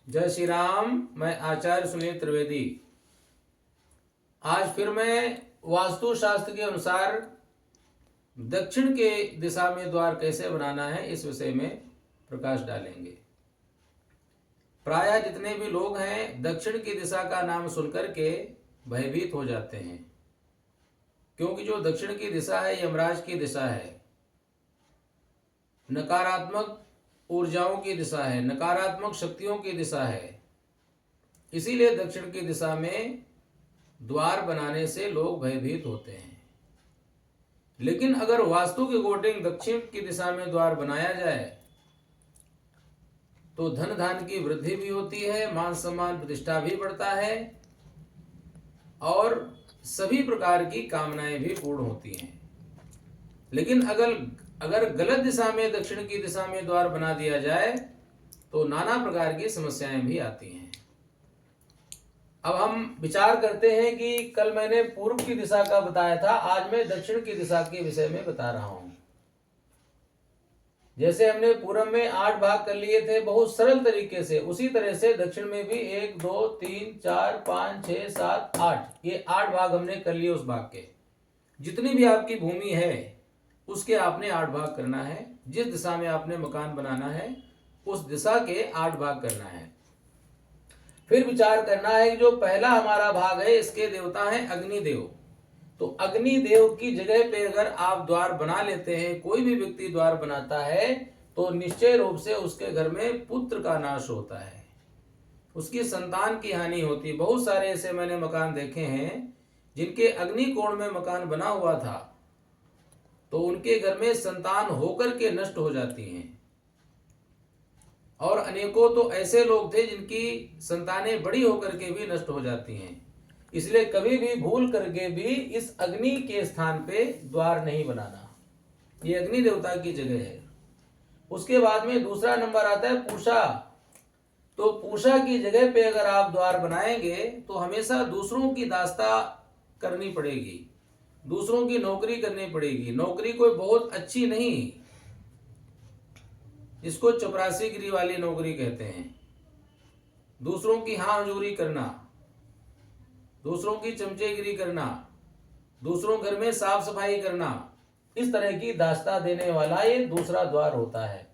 जय श्री राम। मैं आचार्य सुनील त्रिवेदी। आज फिर मैं वास्तु शास्त्र के अनुसार दक्षिण के दिशा में द्वार कैसे बनाना है इस विषय में प्रकाश डालेंगे। प्रायः जितने भी लोग हैं दक्षिण की दिशा का नाम सुनकर के भयभीत हो जाते हैं, क्योंकि जो दक्षिण की दिशा है यमराज की दिशा है, नकारात्मक ऊर्जाओं की दिशा है, नकारात्मक शक्तियों की दिशा है। इसीलिए दक्षिण की दिशा में द्वार बनाने से लोग भयभीत होते हैं। लेकिन अगर वास्तु के अकॉर्डिंग दक्षिण की दिशा में द्वार बनाया जाए तो धन धान की वृद्धि भी होती है, मान सम्मान प्रतिष्ठा भी बढ़ता है और सभी प्रकार की कामनाएं भी पूर्ण होती हैं। लेकिन अगर गलत दिशा में दक्षिण की दिशा में द्वार बना दिया जाए तो नाना प्रकार की समस्याएं भी आती हैं। अब हम विचार करते हैं कि कल मैंने पूर्व की दिशा का बताया था, आज मैं दक्षिण की दिशा के विषय में बता रहा हूं। जैसे हमने पूर्व में 8 भाग कर लिए थे बहुत सरल तरीके से, उसी तरह से दक्षिण में भी 1 2 3 4 5 6 7 8 ये 8 भाग हमने कर लिए। उस भाग के जितनी भी आपकी भूमि है उसके आपने 8 भाग करना है। जिस दिशा में आपने मकान बनाना है उस दिशा के 8 भाग करना है। फिर विचार करना है कि जो पहला हमारा भाग है इसके देवता हैं अग्निदेव। तो अग्निदेव की जगह पे अगर आप द्वार बना लेते हैं, कोई भी व्यक्ति द्वार बनाता है तो निश्चय रूप से उसके घर में पुत्र का नाश होता है, उसकी संतान की हानि होती है। बहुत सारे ऐसे मैंने मकान देखे हैं जिनके अग्नि कोण में मकान बना हुआ था तो उनके घर में संतान होकर के नष्ट हो जाती हैं। और अनेकों तो ऐसे लोग थे जिनकी संतानें बड़ी होकर के भी नष्ट हो जाती हैं। इसलिए कभी भी भूल करके भी इस अग्नि के स्थान पे द्वार नहीं बनाना, ये अग्नि देवता की जगह है। उसके बाद में दूसरा नंबर आता है पूषा। तो पूषा की जगह पे अगर आप द्वार बनाएंगे तो हमेशा दूसरों की दास्ता करनी पड़ेगी, दूसरों की नौकरी करनी पड़ेगी। नौकरी कोई बहुत अच्छी नहीं, इसको चपरासीगिरी वाली नौकरी कहते हैं। दूसरों की हाँ हजूरी करना, दूसरों की चमचेगिरी करना, दूसरों घर में साफ सफाई करना, इस तरह की दास्ता देने वाला ये दूसरा द्वार होता है।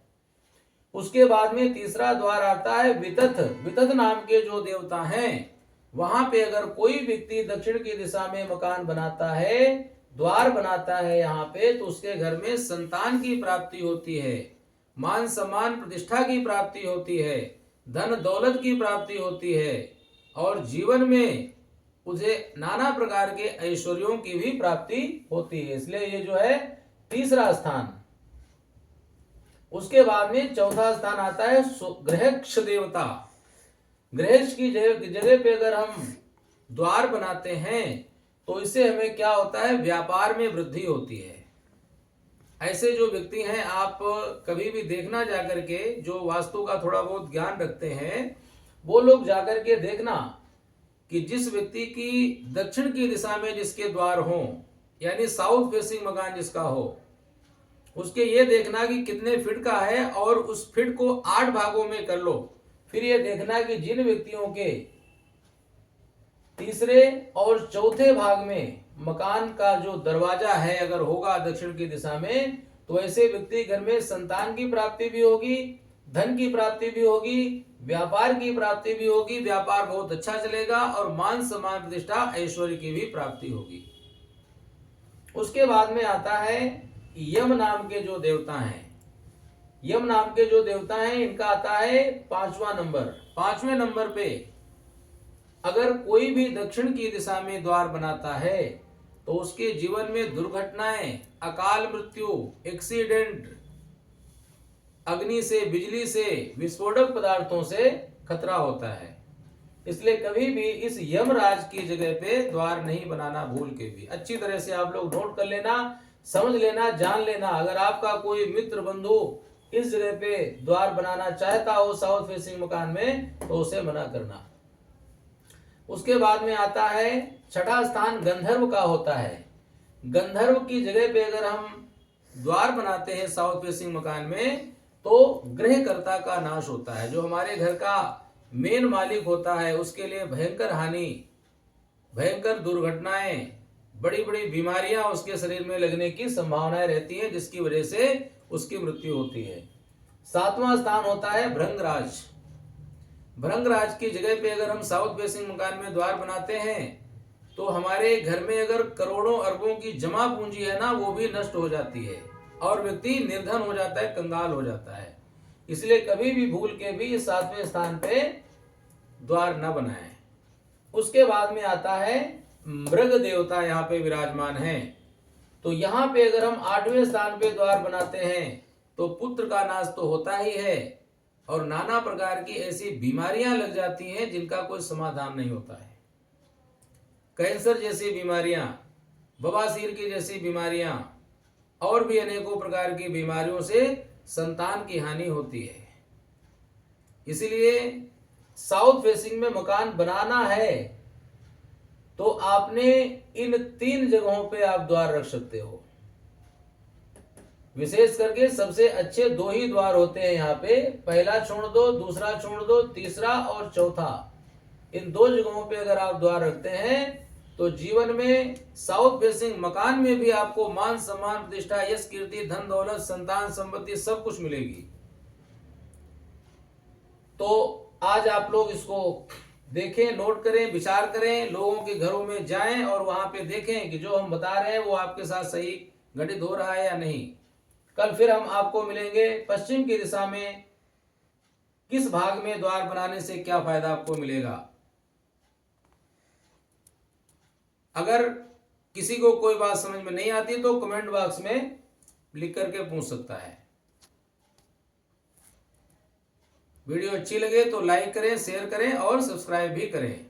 उसके बाद में तीसरा द्वार आता है वितथ। वितथ नाम के जो देवता हैं वहां पे अगर कोई व्यक्ति दक्षिण की दिशा में मकान बनाता है, द्वार बनाता है यहाँ पे, तो उसके घर में संतान की प्राप्ति होती है, मान सम्मान प्रतिष्ठा की प्राप्ति होती है, धन दौलत की प्राप्ति होती है और जीवन में उसे नाना प्रकार के ऐश्वर्यों की भी प्राप्ति होती है। इसलिए ये जो है तीसरा स्थान। उसके बाद में चौथा स्थान आता है गृहक्ष देवता। गृहक्ष की जगह पे अगर हम द्वार बनाते हैं तो इससे हमें क्या होता है, व्यापार में वृद्धि होती है। ऐसे जो व्यक्ति हैं आप कभी भी देखना जाकर के, जो वास्तु का थोड़ा बहुत ज्ञान रखते हैं वो लोग जाकर के देखना कि जिस व्यक्ति की दक्षिण की दिशा में जिसके द्वार हो, यानी साउथ फेसिंग मकान जिसका हो, उसके ये देखना कि कितने फीट का है और उस फीट को 8 भागों में कर लो। फिर ये देखना कि जिन व्यक्तियों के तीसरे और चौथे भाग में मकान का जो दरवाजा है अगर होगा दक्षिण की दिशा में, तो ऐसे व्यक्ति घर में संतान की प्राप्ति भी होगी, धन की प्राप्ति भी होगी, व्यापार की प्राप्ति भी होगी, व्यापार बहुत अच्छा चलेगा और मान सम्मान प्रतिष्ठा ऐश्वर्य की भी प्राप्ति होगी। उसके बाद में आता है यम नाम के जो देवता हैं। यम नाम के जो देवता हैं इनका आता है 5वां नंबर। 5वें नंबर पे अगर कोई भी दक्षिण की दिशा में द्वार बनाता है तो उसके जीवन में दुर्घटनाएं, अकाल मृत्यु, एक्सीडेंट, अग्नि से, बिजली से, विस्फोटक पदार्थों से खतरा होता है। इसलिए कभी भी इस यमराज की जगह पे द्वार नहीं बनाना भूल के भी। अच्छी तरह से आप लोग नोट कर लेना, समझ लेना, जान लेना। अगर आपका कोई मित्र बंधु इस जगह पे द्वार बनाना चाहता हो साउथ फेसिंग मकान में तो उसे मना करना। उसके बाद में आता है छठा स्थान गंधर्व का होता है। गंधर्व की जगह पे अगर हम द्वार बनाते हैं साउथ फेसिंग मकान में तो गृहकर्ता का नाश होता है। जो हमारे घर का मेन मालिक होता है उसके लिए भयंकर हानि, भयंकर दुर्घटनाएं, बड़ी बड़ी बीमारियां उसके शरीर में लगने की संभावनाएं रहती हैं, जिसकी वजह से उसकी मृत्यु होती है। 7वां स्थान होता है भृंगराज। भृंगराज की जगह पे अगर हम साउथ फेसिंग मकान में द्वार बनाते हैं तो हमारे घर में अगर करोड़ों अरबों की जमा पूंजी है ना, वो भी नष्ट हो जाती है और व्यक्ति निर्धन हो जाता है, कंगाल हो जाता है। इसलिए कभी भी भूल के भी 7वें स्थान पे द्वार न बनाएं। उसके बाद में आता है मृग देवता, यहाँ पे विराजमान है। तो यहाँ पे अगर हम 8वें स्थान पे द्वार बनाते हैं तो पुत्र का नाश तो होता ही है और नाना प्रकार की ऐसी बीमारियां लग जाती हैं जिनका कोई समाधान नहीं होता है। कैंसर जैसी बीमारियां, बवासीर की जैसी बीमारियां और भी अनेकों प्रकार की बीमारियों से संतान की हानि होती है। इसलिए साउथ फेसिंग में मकान बनाना है तो आपने इन 3 जगहों पे आप द्वार रख सकते हो। विशेष करके सबसे अच्छे 2 ही द्वार होते हैं यहाँ पे, पहला छोड़ दो, दूसरा छोड़ दो, तीसरा और चौथा, इन 2 जगहों पे अगर आप द्वार रखते हैं तो जीवन में साउथ फेसिंग मकान में भी आपको मान सम्मान प्रतिष्ठा यश कीर्ति धन दौलत संतान संपत्ति सब कुछ मिलेगी। तो आज आप लोग इसको देखें, नोट करें, विचार करें, लोगों के घरों में जाएं और वहां पे देखें कि जो हम बता रहे हैं वो आपके साथ सही घटित हो रहा है या नहीं। कल फिर हम आपको मिलेंगे पश्चिम की दिशा में किस भाग में द्वार बनाने से क्या फायदा आपको मिलेगा। अगर किसी को कोई बात समझ में नहीं आती तो कमेंट बॉक्स में लिख करके पूछ सकता है। वीडियो अच्छी लगे तो लाइक करें, शेयर करें और सब्सक्राइब भी करें।